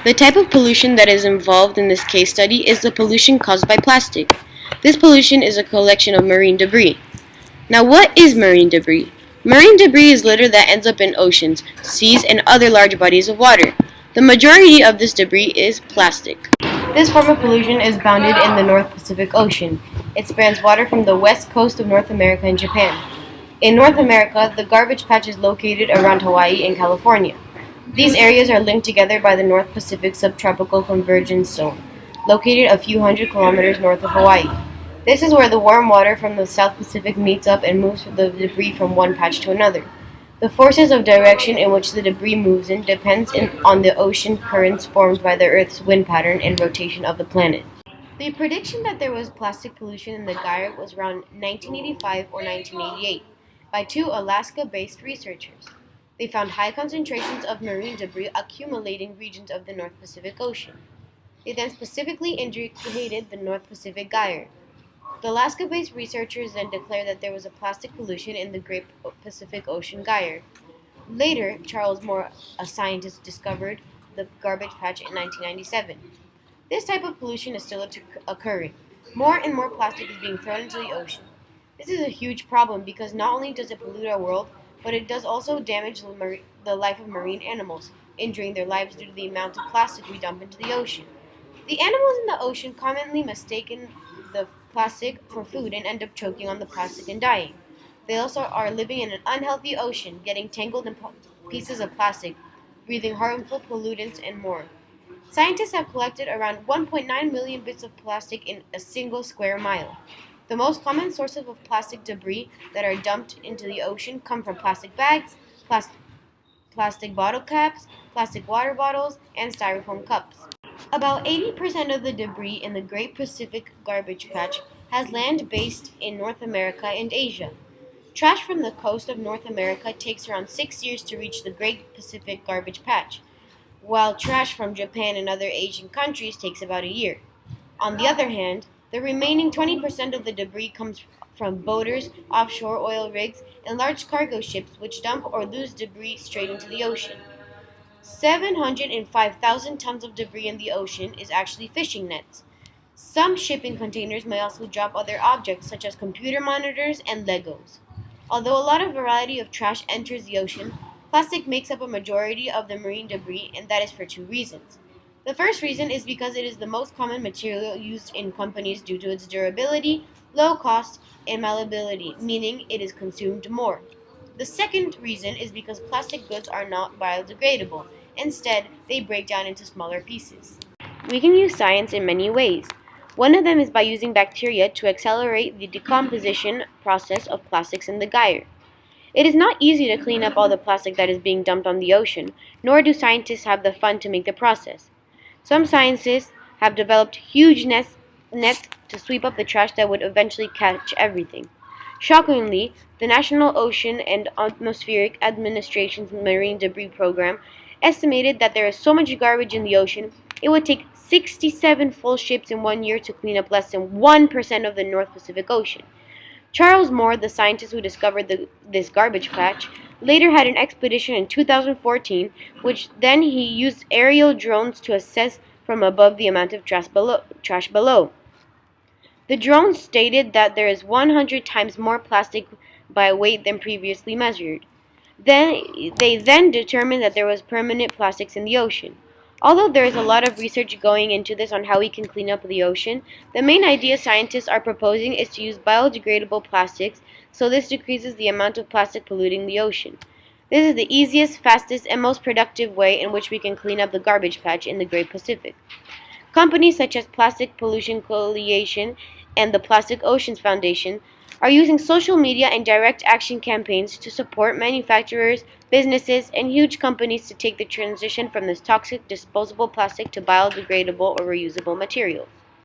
The type of pollution that is involved in this case study is the pollution caused by plastic. This pollution is a collection of marine debris. Now, what is marine debris? Marine debris is litter that ends up in oceans, seas, and other large bodies of water. The majority of this debris is plastic. This form of pollution is bounded in the North Pacific Ocean. It spans water from the west coast of North America and Japan. In North America, the garbage patch is located around Hawaii and California. These areas are linked together by the North Pacific Subtropical Convergence Zone, located a few hundred kilometers north of Hawaii. This is where the warm water from the South Pacific meets up and moves the debris from one patch to another. The forces of direction in which the debris moves in depends on the ocean currents formed by the Earth's wind pattern and rotation of the planet. The prediction that there was plastic pollution in the Gyre was around 1985 or 1988 by two Alaska-based researchers. They found high concentrations of marine debris accumulating in regions of the North Pacific Ocean. They then specifically indicated the North Pacific Gyre. The Alaska-based researchers then declared that there was a plastic pollution in the Great Pacific Ocean Gyre. Later, Charles Moore, a scientist, discovered the garbage patch in 1997. This type of pollution is still occurring. More and more plastic is being thrown into the ocean. This is a huge problem because not only does it pollute our world, but it does also damage the life of marine animals, injuring their lives due to the amount of plastic we dump into the ocean. The animals in the ocean commonly mistaken the plastic for food and end up choking on the plastic and dying. They also are living in an unhealthy ocean, getting tangled in pieces of plastic, breathing harmful pollutants, and more. Scientists have collected around 1.9 million bits of plastic in a single square mile. The most common sources of plastic debris that are dumped into the ocean come from plastic bags, plastic bottle caps, plastic water bottles, and styrofoam cups. About 80% of the debris in the Great Pacific Garbage Patch has land based in North America and Asia. Trash from the coast of North America takes around 6 years to reach the Great Pacific Garbage Patch, while trash from Japan and other Asian countries takes about a year. On the other hand, the remaining 20% of the debris comes from boaters, offshore oil rigs, and large cargo ships which dump or lose debris straight into the ocean. 705,000 tons of debris in the ocean is actually fishing nets. Some shipping containers may also drop other objects such as computer monitors and Legos. Although a lot of variety of trash enters the ocean, plastic makes up a majority of the marine debris, and that is for two reasons. The first reason is because it is the most common material used in companies due to its durability, low cost, and malleability, meaning it is consumed more. The second reason is because plastic goods are not biodegradable. Instead, they break down into smaller pieces. We can use science in many ways. One of them is by using bacteria to accelerate the decomposition process of plastics in the Gyre. It is not easy to clean up all the plastic that is being dumped on the ocean, nor do scientists have the fun to make the process. Some scientists have developed huge nets to sweep up the trash that would eventually catch everything. Shockingly, the National Ocean and Atmospheric Administration's Marine Debris Program estimated that there is so much garbage in the ocean, it would take 67 full ships in 1 year to clean up less than 1% of the North Pacific Ocean. Charles Moore, the scientist who discovered this garbage patch, later had an expedition in 2014, which then he used aerial drones to assess from above the amount of trash below. The drones stated that there is 100 times more plastic by weight than previously measured. They then determined that there was permanent plastics in the ocean. Although there is a lot of research going into this on how we can clean up the ocean, the main idea scientists are proposing is to use biodegradable plastics, so this decreases the amount of plastic polluting the ocean. This is the easiest, fastest, and most productive way in which we can clean up the garbage patch in the Great Pacific. Companies such as Plastic Pollution Coalition and the Plastic Oceans Foundation are using social media and direct action campaigns to support manufacturers, businesses, and huge companies to take the transition from this toxic disposable plastic to biodegradable or reusable materials.